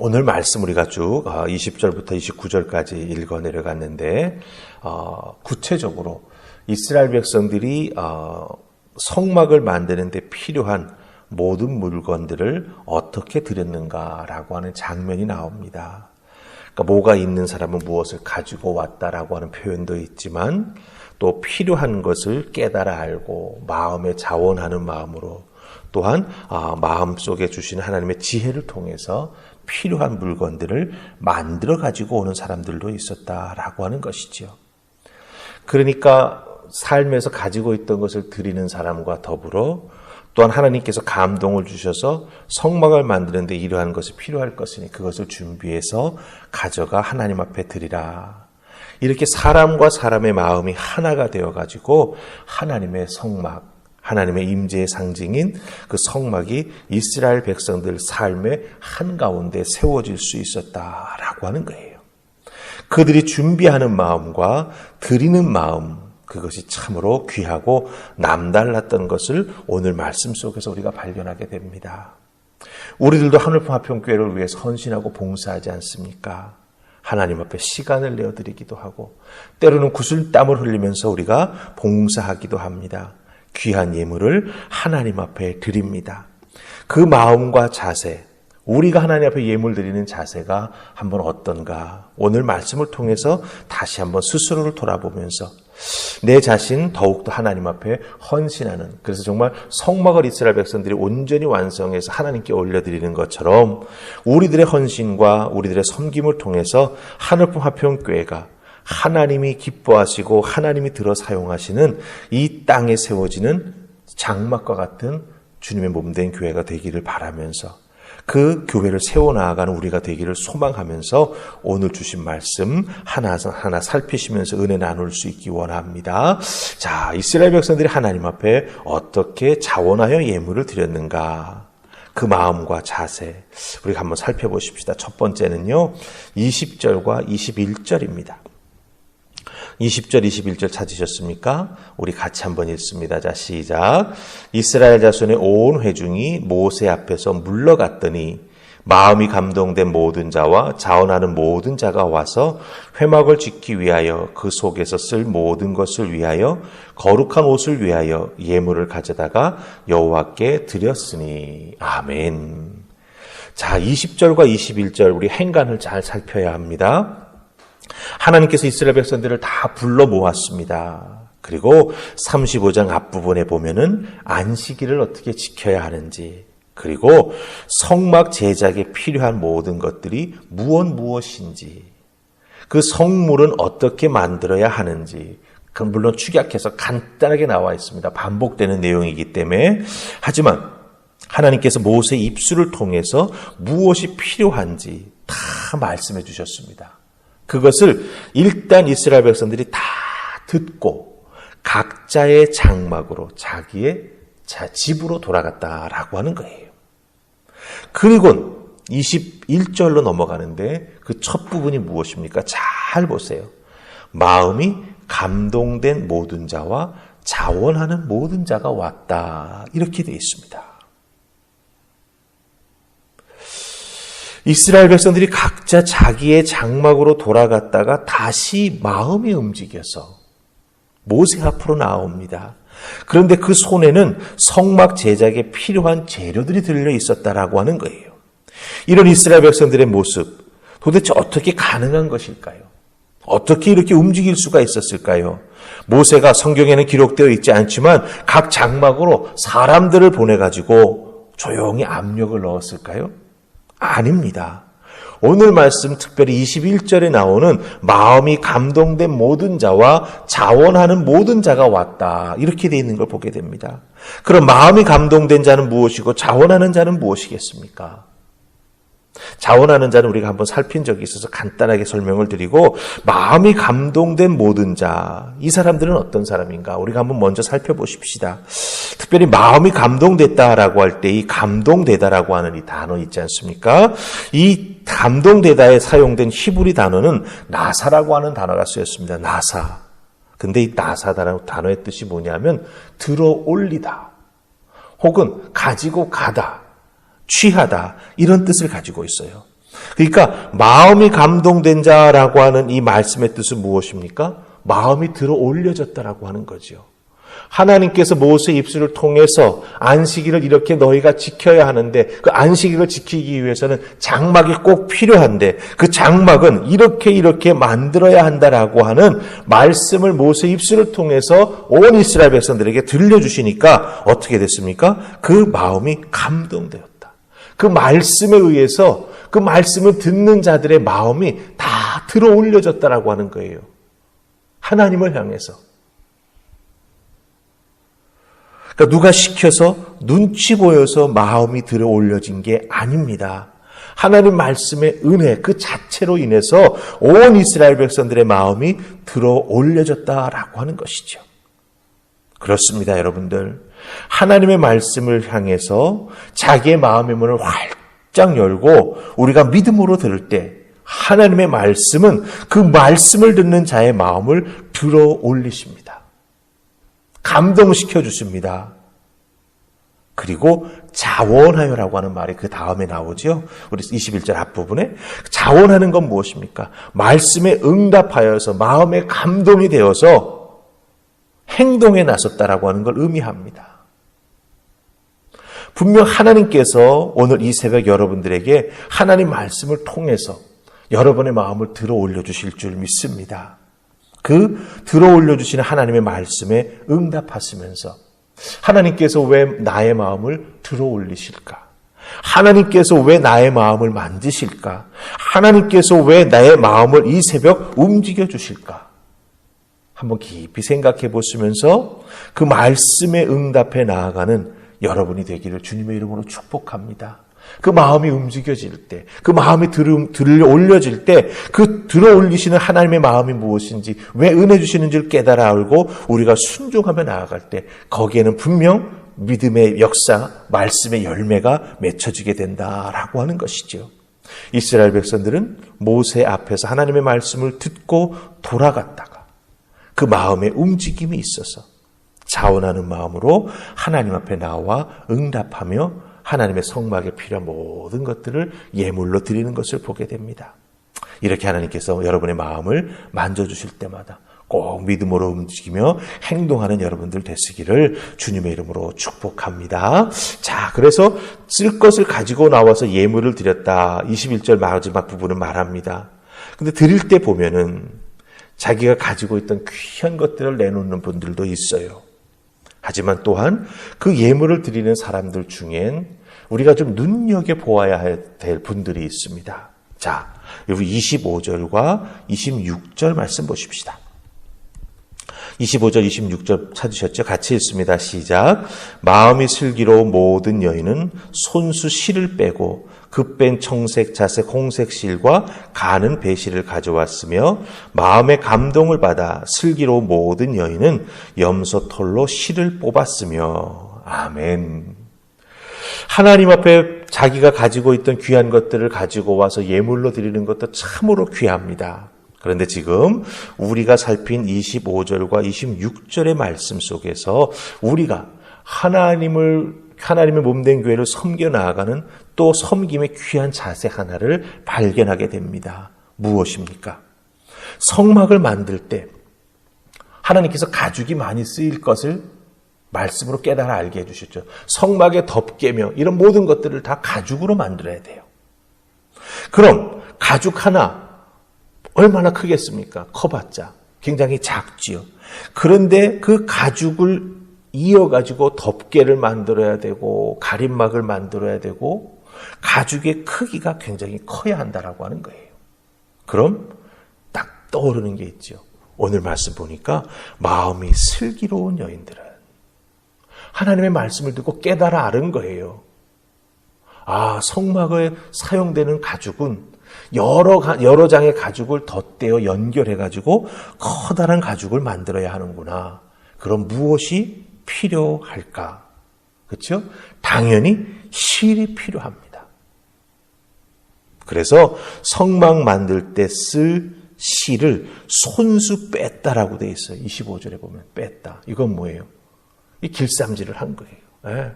오늘 말씀 우리가 쭉 20절부터 29절까지 읽어 내려갔는데 구체적으로 이스라엘 백성들이 성막을 만드는 데 필요한 모든 물건들을 어떻게 드렸는가라고 하는 장면이 나옵니다. 그러니까 뭐가 있는 사람은 무엇을 가지고 왔다라고 하는 표현도 있지만 또 필요한 것을 깨달아 알고 마음에 자원하는 마음으로 또한 마음속에 주시는 하나님의 지혜를 통해서 필요한 물건들을 만들어 가지고 오는 사람들도 있었다라고 하는 것이지요. 그러니까 삶에서 가지고 있던 것을 드리는 사람과 더불어 또한 하나님께서 감동을 주셔서 성막을 만드는 데 이러한 것이 필요할 것이니 그것을 준비해서 가져가 하나님 앞에 드리라. 이렇게 사람과 사람의 마음이 하나가 되어가지고 하나님의 성막, 하나님의 임재의 상징인 그 성막이 이스라엘 백성들 삶의 한가운데 세워질 수 있었다라고 하는 거예요. 그들이 준비하는 마음과 드리는 마음, 그것이 참으로 귀하고 남달랐던 것을 오늘 말씀 속에서 우리가 발견하게 됩니다. 우리들도 하늘품 화평교회를 위해서 헌신하고 봉사하지 않습니까? 하나님 앞에 시간을 내어드리기도 하고 때로는 구슬땀을 흘리면서 우리가 봉사하기도 합니다. 귀한 예물을 하나님 앞에 드립니다. 그 마음과 자세, 우리가 하나님 앞에 예물 드리는 자세가 한번 어떤가? 오늘 말씀을 통해서 다시 한번 스스로를 돌아보면서 내 자신 더욱더 하나님 앞에 헌신하는, 그래서 정말 성막을 이스라엘 백성들이 온전히 완성해서 하나님께 올려드리는 것처럼 우리들의 헌신과 우리들의 섬김을 통해서 하늘품 화평교회가 하나님이 기뻐하시고 하나님이 들어 사용하시는 이 땅에 세워지는 장막과 같은 주님의 몸된 교회가 되기를 바라면서 그 교회를 세워나가는 우리가 되기를 소망하면서 오늘 주신 말씀 하나하나 살피시면서 은혜 나눌 수 있기 원합니다. 자, 이스라엘 백성들이 하나님 앞에 어떻게 자원하여 예물을 드렸는가? 그 마음과 자세 우리가 한번 살펴보십시다. 첫 번째는요, 20절과 21절입니다. 20절, 21절 찾으셨습니까? 우리 같이 한번 읽습니다. 자, 시작. 이스라엘 자손의 온 회중이 모세 앞에서 물러갔더니 마음이 감동된 모든 자와 자원하는 모든 자가 와서 회막을 짓기 위하여 그 속에서 쓸 모든 것을 위하여 거룩한 옷을 위하여 예물을 가져다가 여호와께 드렸으니. 아멘. 자, 20절과 21절 우리 행간을 잘 살펴야 합니다. 하나님께서 이스라엘 백성들을 다 불러 모았습니다. 그리고 35장 앞부분에 보면은 안식일을 어떻게 지켜야 하는지, 그리고 성막 제작에 필요한 모든 것들이 무엇인지, 그 성물은 어떻게 만들어야 하는지, 그건 물론 축약해서 간단하게 나와 있습니다. 반복되는 내용이기 때문에. 하지만 하나님께서 모세의 입술을 통해서 무엇이 필요한지 다 말씀해 주셨습니다. 그것을 일단 이스라엘 백성들이 다 듣고 각자의 장막으로 자기의 집으로 돌아갔다라고 하는 거예요. 그리고 21절로 넘어가는데 그 첫 부분이 무엇입니까? 잘 보세요. 마음이 감동된 모든 자와 자원하는 모든 자가 왔다. 이렇게 되어 있습니다. 이스라엘 백성들이 각자 자기의 장막으로 돌아갔다가 다시 마음이 움직여서 모세 앞으로 나옵니다. 그런데 그 손에는 성막 제작에 필요한 재료들이 들려 있었다라고 하는 거예요. 이런 이스라엘 백성들의 모습, 도대체 어떻게 가능한 것일까요? 어떻게 이렇게 움직일 수가 있었을까요? 모세가 성경에는 기록되어 있지 않지만 각 장막으로 사람들을 보내가지고 조용히 압력을 넣었을까요? 아닙니다. 오늘 말씀 특별히 21절에 나오는 마음이 감동된 모든 자와 자원하는 모든 자가 왔다. 이렇게 되어 있는 걸 보게 됩니다. 그럼 마음이 감동된 자는 무엇이고 자원하는 자는 무엇이겠습니까? 자원하는 자는 우리가 한번 살핀 적이 있어서 간단하게 설명을 드리고, 마음이 감동된 모든 자, 이 사람들은 어떤 사람인가? 우리가 한번 먼저 살펴보십시다. 특별히 마음이 감동됐다라고 할 때 이 감동되다라고 하는 이 단어 있지 않습니까? 이 감동되다에 사용된 히브리 단어는 나사라고 하는 단어가 쓰였습니다. 나사. 근데 이 나사다라는 단어의 뜻이 뭐냐면 들어 올리다, 혹은 가지고 가다, 취하다, 이런 뜻을 가지고 있어요. 그러니까 마음이 감동된 자라고 하는 이 말씀의 뜻은 무엇입니까? 마음이 들어 올려졌다라고 하는 거죠. 하나님께서 모세의 입술을 통해서 안식일을 이렇게 너희가 지켜야 하는데 그 안식일을 지키기 위해서는 장막이 꼭 필요한데 그 장막은 이렇게 만들어야 한다라고 하는 말씀을 모세의 입술을 통해서 온 이스라엘 백성들에게 들려주시니까 어떻게 됐습니까? 그 마음이 감동되었다. 그 말씀에 의해서 그 말씀을 듣는 자들의 마음이 다 들어 올려졌다라고 하는 거예요. 하나님을 향해서. 그러니까 누가 시켜서 눈치 보여서 마음이 들어 올려진 게 아닙니다. 하나님 말씀의 은혜 그 자체로 인해서 온 이스라엘 백성들의 마음이 들어 올려졌다라고 하는 것이죠. 그렇습니다, 여러분들. 하나님의 말씀을 향해서 자기의 마음의 문을 활짝 열고 우리가 믿음으로 들을 때 하나님의 말씀은 그 말씀을 듣는 자의 마음을 들어 올리십니다. 감동시켜 주십니다. 그리고 자원하여라고 하는 말이 그 다음에 나오죠. 우리 21절 앞부분에 자원하는 건 무엇입니까? 말씀에 응답하여서 마음에 감동이 되어서 행동에 나섰다라고 하는 걸 의미합니다. 분명 하나님께서 오늘 이 새벽 여러분들에게 하나님 말씀을 통해서 여러분의 마음을 들어 올려주실 줄 믿습니다. 그 들어 올려주시는 하나님의 말씀에 응답하시면서 하나님께서 왜 나의 마음을 들어 올리실까? 하나님께서 왜 나의 마음을 만지실까? 하나님께서 왜 나의 마음을 이 새벽 움직여 주실까? 한번 깊이 생각해 보시면서 그 말씀에 응답해 나아가는 여러분이 되기를 주님의 이름으로 축복합니다. 그 마음이 움직여질 때, 그 마음이 들어 올려질 때, 그 들어 올리시는 하나님의 마음이 무엇인지, 왜 은혜 주시는지를 깨달아 알고 우리가 순종하며 나아갈 때, 거기에는 분명 믿음의 역사, 말씀의 열매가 맺혀지게 된다라고 하는 것이죠. 이스라엘 백성들은 모세 앞에서 하나님의 말씀을 듣고 돌아갔다가 그 마음에 움직임이 있어서 자원하는 마음으로 하나님 앞에 나와 응답하며 하나님의 성막에 필요한 모든 것들을 예물로 드리는 것을 보게 됩니다. 이렇게 하나님께서 여러분의 마음을 만져주실 때마다 꼭 믿음으로 움직이며 행동하는 여러분들 되시기를 주님의 이름으로 축복합니다. 자, 그래서 쓸 것을 가지고 나와서 예물을 드렸다. 21절 마지막 부분은 말합니다. 근데 드릴 때 보면은 자기가 가지고 있던 귀한 것들을 내놓는 분들도 있어요. 하지만 또한 그 예물을 드리는 사람들 중엔 우리가 좀 눈여겨보아야 될 분들이 있습니다. 자, 여기 25절과 26절 말씀 보십시다. 25절, 26절 찾으셨죠? 같이 읽습니다. 시작. 마음이 슬기로운 모든 여인은 손수 실을 빼고 급뺀 청색, 자색, 홍색 실과 가는 배실을 가져왔으며 마음의 감동을 받아 슬기로운 모든 여인은 염소 털로 실을 뽑았으며. 아멘. 하나님 앞에 자기가 가지고 있던 귀한 것들을 가지고 와서 예물로 드리는 것도 참으로 귀합니다. 그런데 지금 우리가 살핀 25절과 26절의 말씀 속에서 우리가 하나님의 몸된 교회를 섬겨 나아가는 또 섬김의 귀한 자세 하나를 발견하게 됩니다. 무엇입니까? 성막을 만들 때 하나님께서 가죽이 많이 쓰일 것을 말씀으로 깨달아 알게 해주셨죠. 성막의 덮개며 이런 모든 것들을 다 가죽으로 만들어야 돼요. 그럼 가죽 하나 얼마나 크겠습니까? 커봤자 굉장히 작지요. 그런데 그 가죽을 이어가지고 덮개를 만들어야 되고 가림막을 만들어야 되고 가죽의 크기가 굉장히 커야 한다라고 하는 거예요. 그럼 딱 떠오르는 게 있죠. 오늘 말씀 보니까 마음이 슬기로운 여인들은 하나님의 말씀을 듣고 깨달아 아는 거예요. 아, 성막에 사용되는 가죽은 여러 장의 가죽을 덧대어 연결해가지고 커다란 가죽을 만들어야 하는구나. 그럼 무엇이 필요할까? 그렇죠? 당연히 실이 필요합니다. 그래서 성막 만들 때 쓸 실을 손수 뺐다라고 돼 있어요. 25절에 보면 뺐다. 이건 뭐예요? 이 길쌈질을 한 거예요. 네.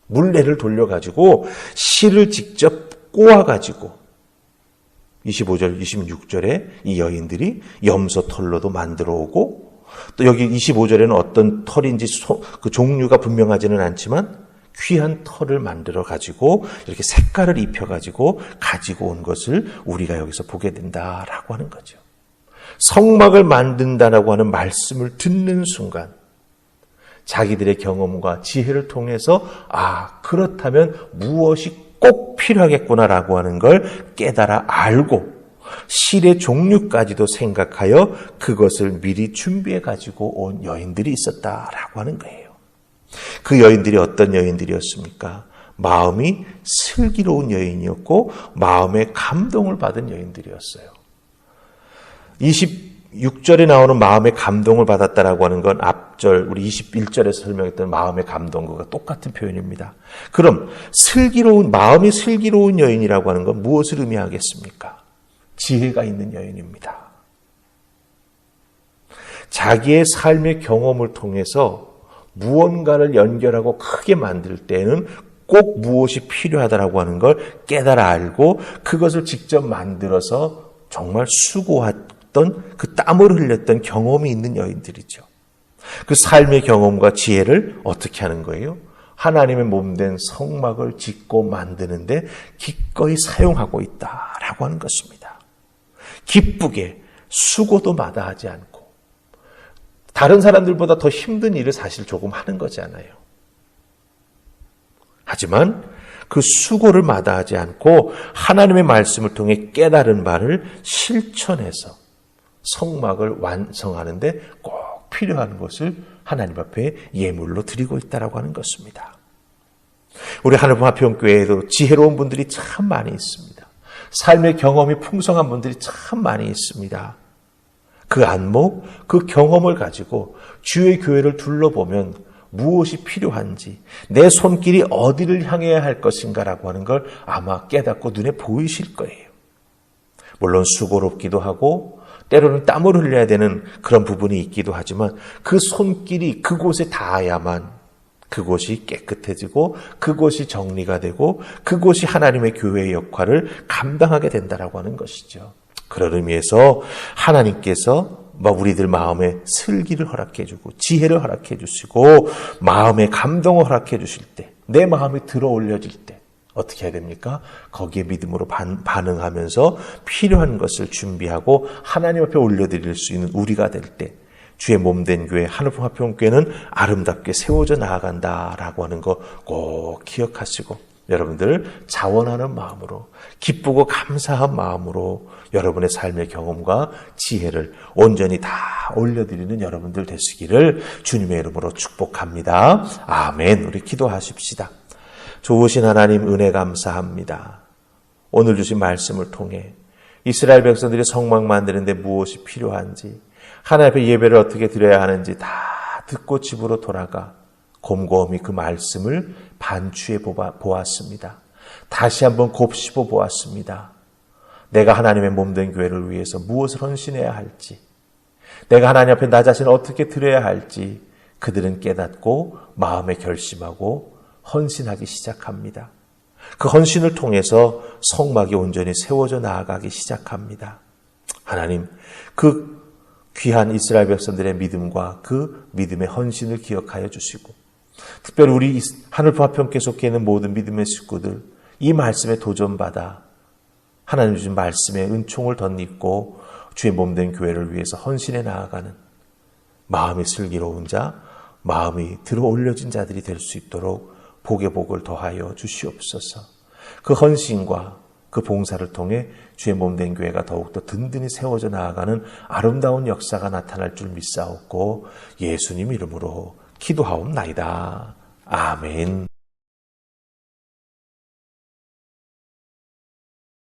물레를 돌려가지고 실을 직접 꼬아가지고 25절, 26절에 이 여인들이 염소 털로도 만들어 오고, 또 여기 25절에는 어떤 털인지 그 종류가 분명하지는 않지만 귀한 털을 만들어 가지고 이렇게 색깔을 입혀 가지고 온 것을 우리가 여기서 보게 된다라고 하는 거죠. 성막을 만든다라고 하는 말씀을 듣는 순간 자기들의 경험과 지혜를 통해서 그렇다면 무엇이 꼭 필요하겠구나라고 하는 걸 깨달아 알고 실의 종류까지도 생각하여 그것을 미리 준비해 가지고 온 여인들이 있었다라고 하는 거예요. 그 여인들이 어떤 여인들이었습니까? 마음이 슬기로운 여인이었고 마음의 감동을 받은 여인들이었어요. 26절에 나오는 마음의 감동을 받았다라고 하는 건 앞절 우리 21절에서 설명했던 마음의 감동과 똑같은 표현입니다. 그럼 마음이 슬기로운 여인이라고 하는 건 무엇을 의미하겠습니까? 지혜가 있는 여인입니다. 자기의 삶의 경험을 통해서 무언가를 연결하고 크게 만들 때는 꼭 무엇이 필요하다라고 하는 걸 깨달아 알고 그것을 직접 만들어서 정말 수고했던 그 땀을 흘렸던 경험이 있는 여인들이죠. 그 삶의 경험과 지혜를 어떻게 하는 거예요? 하나님의 몸된 성막을 짓고 만드는데 기꺼이 사용하고 있다라고 하는 것입니다. 기쁘게 수고도 마다하지 않고 다른 사람들보다 더 힘든 일을 사실 조금 하는 거잖아요. 하지만 그 수고를 마다하지 않고 하나님의 말씀을 통해 깨달은 바를 실천해서 성막을 완성하는데 꼭 필요한 것을 하나님 앞에 예물로 드리고 있다라고 하는 것입니다. 우리 하늘품 화평교회에도 지혜로운 분들이 참 많이 있습니다. 삶의 경험이 풍성한 분들이 참 많이 있습니다. 그 안목, 그 경험을 가지고 주의 교회를 둘러보면 무엇이 필요한지, 내 손길이 어디를 향해야 할 것인가라고 하는 걸 아마 깨닫고 눈에 보이실 거예요. 물론 수고롭기도 하고 때로는 땀을 흘려야 되는 그런 부분이 있기도 하지만 그 손길이 그곳에 닿아야만 그곳이 깨끗해지고 그곳이 정리가 되고 그곳이 하나님의 교회의 역할을 감당하게 된다라고 하는 것이죠. 그런 의미에서 하나님께서 우리들 마음에 슬기를 허락해 주고 지혜를 허락해 주시고 마음의 감동을 허락해 주실 때 내 마음이 들어 올려질 때 어떻게 해야 됩니까? 거기에 믿음으로 반응하면서 필요한 것을 준비하고 하나님 앞에 올려드릴 수 있는 우리가 될 때 주의 몸된 교회 하늘품 화평교회는 아름답게 세워져 나아간다라고 하는 거 꼭 기억하시고 여러분들 자원하는 마음으로 기쁘고 감사한 마음으로 여러분의 삶의 경험과 지혜를 온전히 다 올려드리는 여러분들 되시기를 주님의 이름으로 축복합니다. 아멘. 우리 기도하십시다. 좋으신 하나님 은혜 감사합니다. 오늘 주신 말씀을 통해 이스라엘 백성들이 성막 만드는데 무엇이 필요한지 하나님 앞에 예배를 어떻게 드려야 하는지 다 듣고 집으로 돌아가 곰곰이 그 말씀을 반추해 보았습니다. 다시 한번 곱씹어 보았습니다. 내가 하나님의 몸된 교회를 위해서 무엇을 헌신해야 할지, 내가 하나님 앞에 나 자신을 어떻게 드려야 할지 그들은 깨닫고 마음에 결심하고 헌신하기 시작합니다. 그 헌신을 통해서 성막이 온전히 세워져 나아가기 시작합니다. 하나님, 그 귀한 이스라엘 백성들의 믿음과 그 믿음의 헌신을 기억하여 주시고 특별히 우리 하늘품 화평교회 속해 있는 모든 믿음의 식구들 이 말씀에 도전받아 하나님 주신 말씀에 은총을 덧입고 주의 몸된 교회를 위해서 헌신해 나아가는 마음이 슬기로운 자, 마음이 들어 올려진 자들이 될 수 있도록 복의 복을 더하여 주시옵소서. 그 헌신과 그 봉사를 통해 주의 몸된 교회가 더욱더 든든히 세워져 나아가는 아름다운 역사가 나타날 줄 믿사옵고 예수님 이름으로 기도하옵나이다. 아멘.